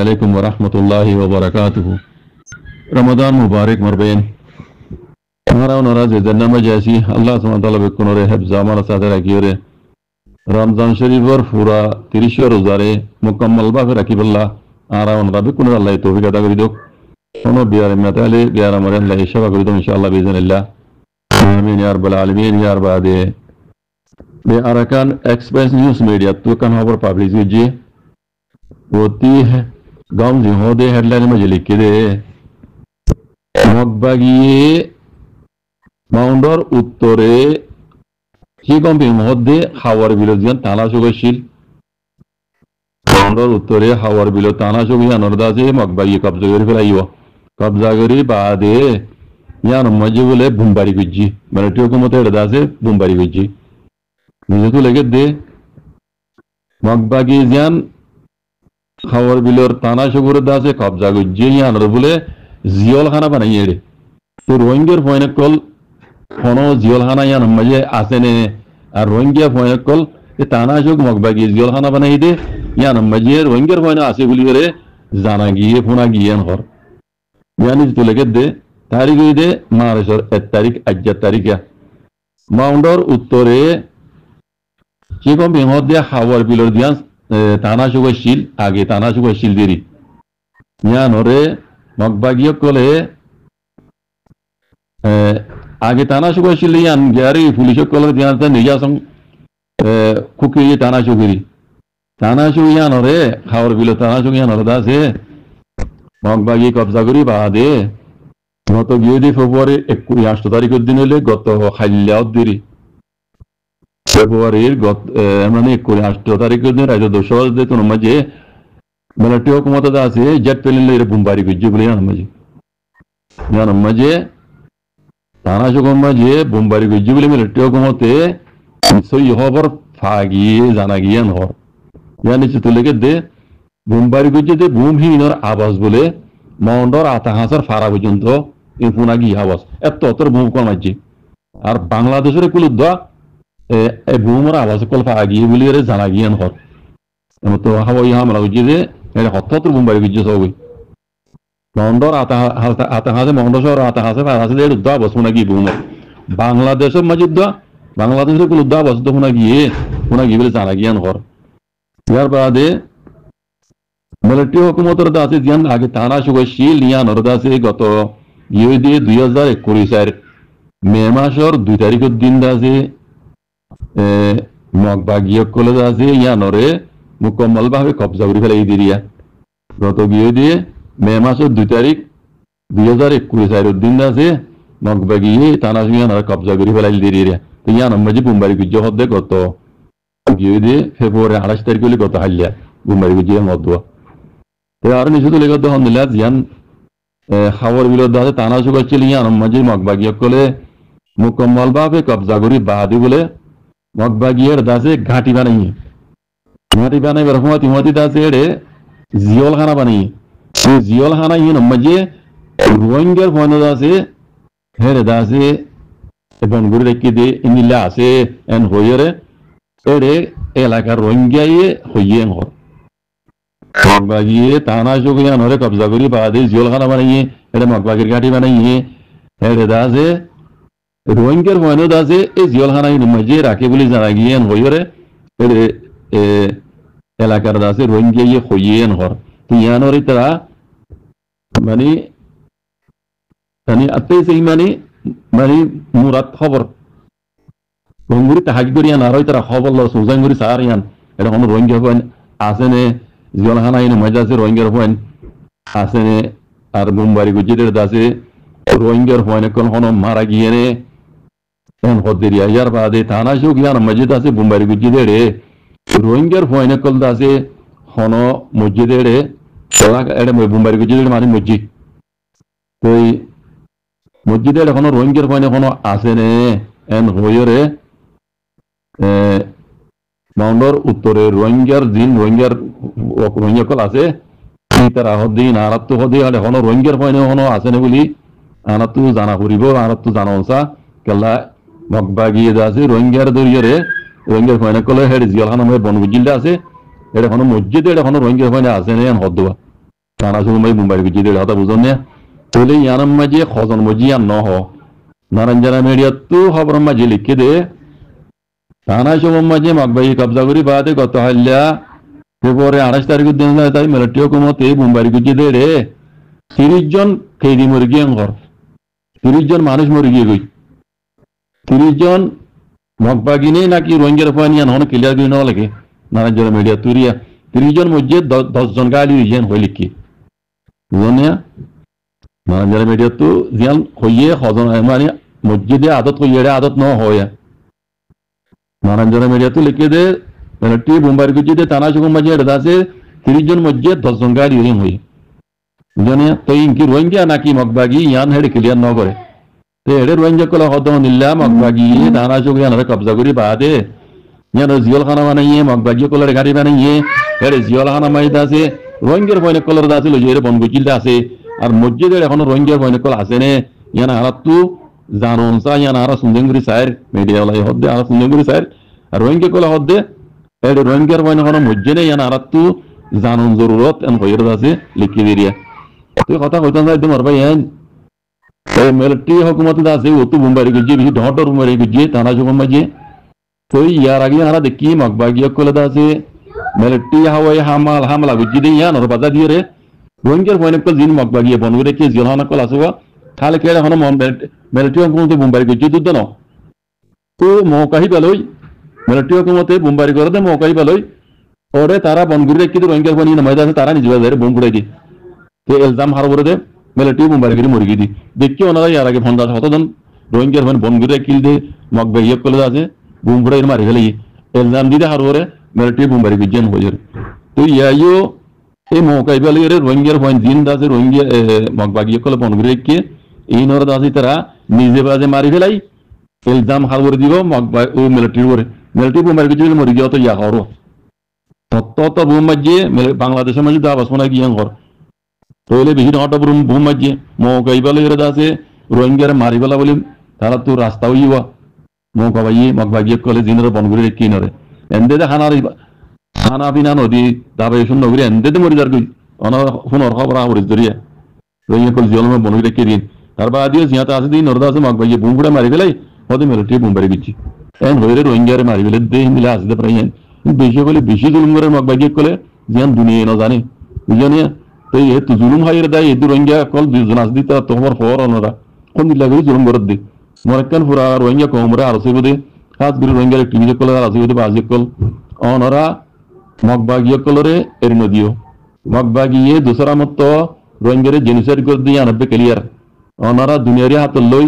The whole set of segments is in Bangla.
عليكم ورحمة الله وبركاته. رمضان مبارك مربين. نرى ونرى زدنا مجاسي الله سبحانه وتعالى بكون رهب زمان ساتر أكيره. رمضان شريف ورفورا تريش روزاري مكمل بافر أكيب الله. نرى ونرى بكون الله توفيق أتا قريدو. ونو بيار متالي بيار مرين الله شفا قريدو إن شاء الله بإذن الله. آمين يا رب العالمين يا رب عدي. بأركان एक्सप्रेस न्यूज़ मीडिया तो कन खबर पब्लिश कीजिए होती है गांव जिहोदे हेडलाइन में लिख के दे মগবাগিয়ে মাউন্ডর উত্তরে হিগম্পি মধ্যে হাওয়ার বিরোধিয়ান টানা সুগশীল মাউন্ডর উত্তরে হাওয়ার বিলো টানা সুগিয়া নরদাসে মগবাগিয়ে কবজা করে ফেলাইব কবজা করে বাদে ইয়ান মজে বলে বুমবাড়ি গুজি মানে টিওকুমতে দাসে বুমবাড়ি গুজি নিজে লেগে দে মগবাগি জিয়ান খাওয়ার বিলর টানা সুগুর দাসে কবজা গুজি ইয়ানর বলে জিয়ল খানা বানাইয়ে রে তো রোহিঙ্গার ফয়নে কল কোনো জিয়ল খানা ইয়ান মাঝে আসে নে আর রোহিঙ্গা ফয়নে কল এ টানা সুগ মগবাগি জিয়ল খানা বানাই দে ইয়ান মাঝে রোহিঙ্গার ফয়নে আসে বলি রে জানা গিয়ে ফোনা গিয়ে হর ইয়ানি তো লেগে দে তারিখ দে মার্চের 1 তারিখ 8 তারিখ মাউন্ডর উত্তরে যেরকম মধ্যে হাওয়ার বিলর দিয়া টানা সুগশীল আগে টানা সুগশীল দেরি ইয়ানরে মগবাগিয়ে কলে আগে টানা সুগশীল ইয়ান গ্যারি পুলিশ কলে দিয়া নিজাসং খুকিয়ে টানা সুগিরি টানা সু ইয়ানরে হাওয়ার বিলর টানা সু ইয়ানরে দাসে মগবাগিয়ে কবজা করি বাদে গত গিয়ে ফেব্রুয়ারি 8 তারিখের দিন হলে গত খাইলাও দেরি ফেব্রুয়ারির মানে 8 তারিখের দিন রাজ্য দোষর দিন মাঝে মিলিটারি হুকুমত আছে জেট প্লেন বুমবারি গুজি বলে জানাম মাঝে টানা সুগম মাঝে বুমবারি গুজি বলে মিলিটারি হুকুমতে সই খবর ফাগিয়ে জানা গিয়ে হর জানি তুলেকে দে বুমবারি গুজি দে ভূমিহীনর আবাস বলে মাউন্ডর আতা হাসার ফারা পর্যন্ত ইনফুনা গিয়ে আবাস এত অতর ভূমিকম্প মাঝে আর বাংলাদেশের কুলুদ্দা ভূমর আবাস কল্পা আগিয়ে বলি জানা গিয়ে হর তো হাওয়াই হামলা হচ্ছে যে এটা হঠাৎ মুম্বাই গিয়ে সবই মন্ডর আতা হাসে মন্ডর শহর আতা হাসে হাসে উদ্দা আবাস না গিয়ে ভূমর বাংলাদেশের মাঝে উদ্দা বাংলাদেশের কুল উদ্দা আবাস তো শোনা গিয়ে বলে জানা গিয়ে হর ইয়ার বাদে মিলিটারি হুকুমতের দাসে জিয়ান আগে টানা সুগশীল ইয়ানর দাসে গত ইয়ে দিয়ে 2021 মে মাসের 2 তারিখের দিন দাসে মগবাগিয়ে কলে আছে ইয়ানরে মুকম্মল ভাবে কবজা করে ফেলাই দিরিয়া গত গিয়ে দিয়ে মে মাসের 2 তারিখ 2021 দিন আছে মগবাগিয়ে টানা ইয়ানরে কবজা করে ফেলাই দিরিয়া তো ইয়ান মাঝে বুমবারি গুজ্জ হদে গত গিয়ে দিয়ে ফেব্রুয়ারি 28 তারিখ হলে গত হাইলিয়া বুমবারি গুজ্জে মদুয়া তো আর নিশ্চিত লেগে তো হন্দিলা জিয়ান খাওয়ার বিরোধ আছে টানা সুগছিল ইয়ান মাঝে মগবাগিয়ে কলে মুকম্মল ভাবে কবজা করে বাদি বলে মগবাগিয়ের দাসে ঘাটি বানাইয়ে সময় তিমতি দাসে এড়ে জিয়ল খানা বানাইয়ে জিয়ল খানা ইয়ে মাঝে রোহিঙ্গার ফয়ন দাসে হেরে দাসে বনগুড়ি রেখে দিয়ে ইনিলা আছে এন হইরে এড়ে এলাকার রোহিঙ্গা ইয়ে হইয়ে হর মগবাগিয়ে টানা সুগিয়া নরে কবজা করি বাদে জিয়ল খানা বানাইয়ে এটা মগবাগির ঘাটি বানাইয়ে হেরে দাসে রোহিঙ্গার ফয়ন দাসে এই জিয়ল খানা মাঝে রাখে বলে জানা গিয়ে হইরে এলাকার দাসে রোহিঙ্গা ইয়ে হইয়ে হর তো ইয়ানর তারা মানে আত্মাই সেই মানে মুরাত খবর ভঙ্গুরি তাহাকি করি আর তারা খবর লো সুজান করি সার ইয়ান এটা কোনো রোহিঙ্গা ফয়েন আছে নে জিয়ল খানা মাঝে আছে রোহিঙ্গার ফয়েন আছে নে আর মুম্বাই গুজিদের দাসে রোহিঙ্গার ফয়েন কোনো মারা গিয়ে নে এন হদেরিয়া ইয়ার বাদে থানা সুগ ইয়ান মসজিদ আছে বুম্বারি গুজিদের রোহিঙ্গার ফয়নে কল দাসে হন মসজিদের এটা বুম্বারি গুজিদের মানে মসজিদ তো মসজিদের এখনো রোহিঙ্গার ফয়নে কোনো আছে নে এন হইরে মাউন্ডর উত্তরে রোহিঙ্গা কল আছে তারা হদিন আরাত্ত হদি এখনো রোহিঙ্গার ফয়নে এখনো আছে নে বলি আনাত্তু জানা করিব আনাত্তু জানা ওসা কেলা মগবাগিয়ে আছে রোহিঙ্গার দরিয়ারে রোহিঙ্গার ফয়না কলে হেড জিয়াল খানা বনগুজিলটা আছে এটা কোনো মসজিদে এটা কোনো রোহিঙ্গার ফয়না আছে না হদুয়া তানা সময় মুম্বাই গুজি দে কথা বুঝুন না তাহলে ইয়ানাম মাঝে খজন মজি আর ন হ নারায়ণ মিডিয়া তো খবর মাঝে লিখে দে তানা সময় মাঝে মগবাই কবজা করি বাদে গত হাল্লা ফেব্রুয়ারি 28 তারিখের দিন তাই মিলিটারি হুকুমতে মুম্বাই গুজি দে রে 30 জন খেদি মরে গিয়ে ঘর 30 জন মানুষ মরে গিয়ে গই 30 জন মগবাগিনে নাকি রোহিঙ্গার পানি আন ক্লিয়ার করে নেওয়া লাগে নারায়ণ মিডিয়া তুরিয়া 30 জন মধ্যে 10 জন গালি রিজেন হয়ে লিখি বুঝলেন না নারায়ণ মিডিয়া তো জিয়ান হইয়ে হজন মানে মসজিদে আদত হইয়ে আদত ন হয় নারায়ণ মিডিয়া তো লিখে দে মিলিটারি মুম্বাই গুজিতে তানা সুগম মাঝে আছে 30 জন মধ্যে 10 জন গালি রিজেন হই বুঝলেন তো ইনকি রোহিঙ্গা নাকি মগবাগি ইয়ান হেড ক্লিয়ার ন করে তো এডে রোহিঙ্গা কলা হদম নিল্লা মগবাগি তানা সুগ ইয়ানরে কবজা করি বাদে ইয়ান জিওল খানা বানাইয়ে মগবাগি কলার গাড়ি বানাইয়ে এডে জিওল খানা মাইদা আছে রোহিঙ্গার বয়নে কলার আছে লইয়ে এর বনগুজিল আছে আর মসজিদের এখন রোহিঙ্গার বয়নে কল আছে নে ইয়ান আরাতু জানোন সা ইয়ান আরা সুন্দরগুরি সাইর মিডিয়া লাই হদে আরা সুন্দরগুরি সাইর আর রোহিঙ্গা কলা হদে এডে রোহিঙ্গার বয়নে কোন মসজিদে ইয়ান আরাতু জানোন জরুরত এন হইর আছে লিখি দিরিয়া তো কথা কইতাম যাই তোমার ভাই এন এই মিলিটারি হুকুমত আছে ও তো মুম্বাই গুজি বেশি ঢটর মুম্বাই গুজি তানা সুগম মাঝে তো ইয়ার আগে আমরা দেখি মগবাগিয়া কলে আছে মিলিটারি হাওয়াই হামলা গুজি দিয়ে ইয়ান আর বাজা দিয়ে রে রোহিঙ্গার বয়নে কল জিন মগবাগিয়া বনু রেখে জিলহানা কল আসবা তাহলে কে এখন মিলিটারি হুকুমত মুম্বাই গুজি দুধ ন তো মৌকাহি পেলই মিলিটারি হুকুমতে মুম্বাই করে দে মৌকাহি পেলই ওরে তারা বনগুড়ি রেখে রোহিঙ্গার বনি নামাই আছে তারা নিজে বাজারে বোম ফুটাই দি তো এলজাম হার করে দে মিলিটারি মুম্বাই গিয়ে মরে গিয়ে দি দেখি ওনারা ইয়ার আগে ফোন আছে হতজন রোহিঙ্গার বনগুড়ি কিল দে মগবাগিয়া কলে আছে বোম ফুটাই মারি ফেলে এলজাম দিতে হার করে মিলিটারি মুম্বাই গুজি হয়ে যায় তো ইয়াইও এই মৌকাই পেলে রোহিঙ্গার পয়েন্ট জিন আছে রোহিঙ্গা মগবাগিয়া কলে বনগুড়ি রেখে এই নরদ আছে তারা নিজে বাজে মারি ফেলাই এলজাম হার করে দিব মগবাই ও মিলিটারি করে মিলিটারি মুম্বাই গুজি মরে গিয়ে তো ইয়া হরো তত বোম মাঝে বাংলাদেশের মাঝে দাবাস মনে গিয়ে ঘর তাহলে বেশি নটা বোম মাঝে মৌকাই পেলে আছে রোহিঙ্গার মারি ফেলা বলি তারা তো রাস্তা হইয়া মৌকা পাইয়ে মগবাগিয়া কলে জিনের বনগুড়ি রেখে নরে এন্দে খানা পিনা নদী দাবাই শূন্য করে এন্দে মরি যার কই ফোনের খবর আমরিস ধরিয়া রোহিঙ্গা কল জিয়ল বনগুড়ি রেখে দিন তারপর আদিও সিয়াতে আছে দিন নরদা আছে মগবাগিয়া বোম ফুটা মারি ফেলাই হতে মিলিটারি মুম্বাই গেছি এন হয়ে রোহিঙ্গারে মারি ফেলে দে মিলে আসতে পারি বেশি বলে বেশি জুলুম করে মগবাগিয়া কলে জিয়ান দুনিয়া ন জানে বুঝলি তো এ তো জুলুম হাইয়ের দেয় এ রোহিঙ্গা কল দুজন আস দিতে তোমার খবর অনরা কোন দিল্লা করে জুলুম করে দি মরক্কান পুরা রোহিঙ্গা কমরে আর সইব দে খাস করে রোহিঙ্গার টিভি কল আর সইব দে বাজি কল অনরা মগবাগিয়া কলরে এর নদীও মগবাগিয়ে দোসরা মত রোহিঙ্গারে জেনোসাইড করে দিয়ে আনবে ক্লিয়ার অনরা দুনিয়ারে হাত লই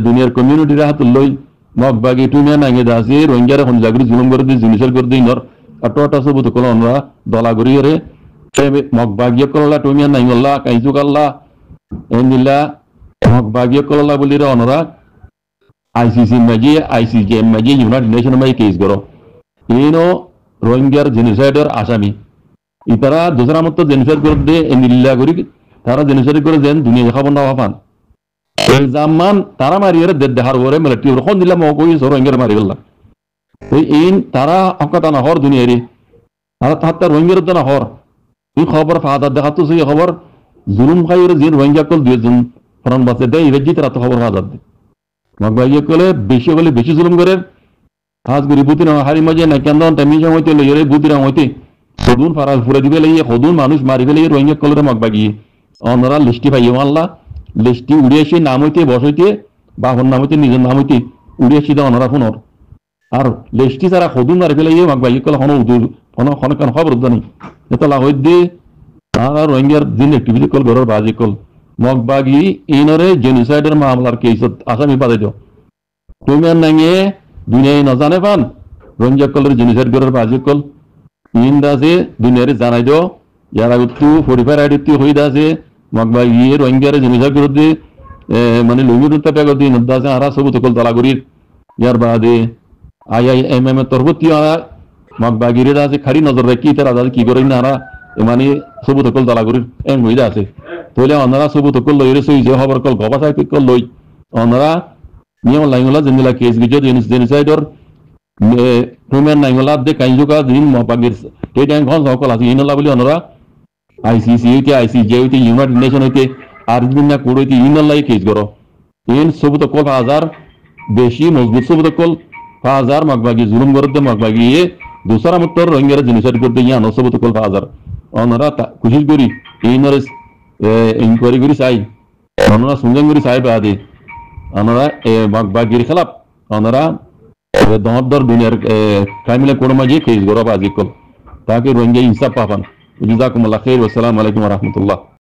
দুনিয়ার কমিউনিটির হাত লই মগবাগি টুমিয়া নাঙ্গে দাসে রোহিঙ্গার এখন জাগরি জুলুম করে দিয়ে জেনোসাইড করে দিয়ে নর আটা সবুত কল অনরা দলা গড়িয়ে মগবাগিয়া কললা টুমিয়া নাঙ্গল্লা কাইজু কাল্লা এনিলা মগবাগিয়া কললা বলি রে অনরা আইসিসি মাঝে আইসিজে মাঝে ইউনাইটেড নেশন মাঝে কেস করো ইনো রোহিঙ্গার জেনোসাইডের আসামি ইতারা দোসরা মত জেনোসাইড করে দে এনিল্লা করি তারা জেনোসাইড করে দেন দুনিয়া খাবার না পান এলজামান তারা মারিয়ে দেহার ওরে মিলিটারি ওরকম দিলাম কই রোহিঙ্গার মারি গেল ওই ইন তারা অকাতা না হর দুনিয়ারি আর তাহার রোহিঙ্গার না হর এই খবর ফাদার দেখাতো সেই খবর জুলুম খাইয়ের যে রোহিঙ্গা কল দুইজন ফরন বাসে দেয় ইবেজি তারা তো খবর ফাদার দে মগবাগিয়া কলে বেশি জুলুম করে খাস করে বুতি না হারি মাঝে না কেন টাইমি হইতে লইরে বুতি না হইতে সদুন ফারা ফুরে দিবে লইয়ে সদুন মানুষ মারি ফেলে রোহিঙ্গা কলরে মগবাগিয়ে অনরা লিস্টি পাইয়ে মানলা লিস্টি উড়িয়ে এসে নাম হইতে বসইতে বাহন নাম হইতে নিজের নাম হইতে উড়িয়ে এসে দেয় অনরা ফোনর আর লিস্টি তারা সদুন মারি ফেলে মগবাগিয়ে কলে হন উদুর হন খবর জানি এটা লাহই দিয়ে আর রোহিঙ্গার দিন অ্যাক্টিভিটি কল ঘরের বাজি কল মগবাগি ইনরে জেনোসাইডের মামলার কেসত আসামি পাতে যাও তুমি আর নাঙে দুনিয়ায় নজানে পান রোহিঙ্গা কলের জেনোসাইড ঘরের বাজি কল ইন দাসে দুনিয়ারে জানাই দাও ইয়ার আগতু 45 আইডি হই দাসে মগবাগি রোহিঙ্গারে জেনোসাইড করে দে মানে লুঙ্গির উত্তাপে গতি নদাসে আরা সবুত কল দলাগুড়ির ইয়ার বাদে IIMM তরবতি মগবাগিরে দাসে খাড়ি নজর রাখি তারা দাসে কি করেন না আরা মানে সবুত কল দলাগুড়ির এম হই দাসে তাহলে অনারা সবুত কল লইরে সই যে খবর কল গবাসাই কল লই অনারা নিয়ম লাইঙ্গলা জেনিলা কেস গিজো জেনোসাইডর হিউম্যান নাইঙ্গলা দে কাইজুকা দিন মগবাগির তে টাইম ঘন সকল আছে ইনলা বলি অনারা ICC হইতে ICJ হইতে ইউনাইটেড নেশন হইতে আর্জেন্টিনা কোড হইতে ইউনাল্লাই কেস করো ইন সবুত কল হাজার বেশি মজবুত সবুত কল হাজার মগবাগি জুলুম করতে মগবাগি दूसरा मुत्तर रोहिंग्या जिनिसट करते यहाँ नौसबत कल हाजार অনরা কুশিস করি এই নরে ইনকোয়ারি করি চাই অনরা সুঞ্জং করি চাই বাদে অনরা বাগির খেলাপ অনরা দর দুনিয়ার কামিলে কোন মাঝে কেস গরব আজি কল তাকে রোহিঙ্গা ইনসাফ পাবান জাজাকুমুল্লাহ খাইর ওয়া আসসালামু আলাইকুম ওয়া রাহমাতুল্লাহ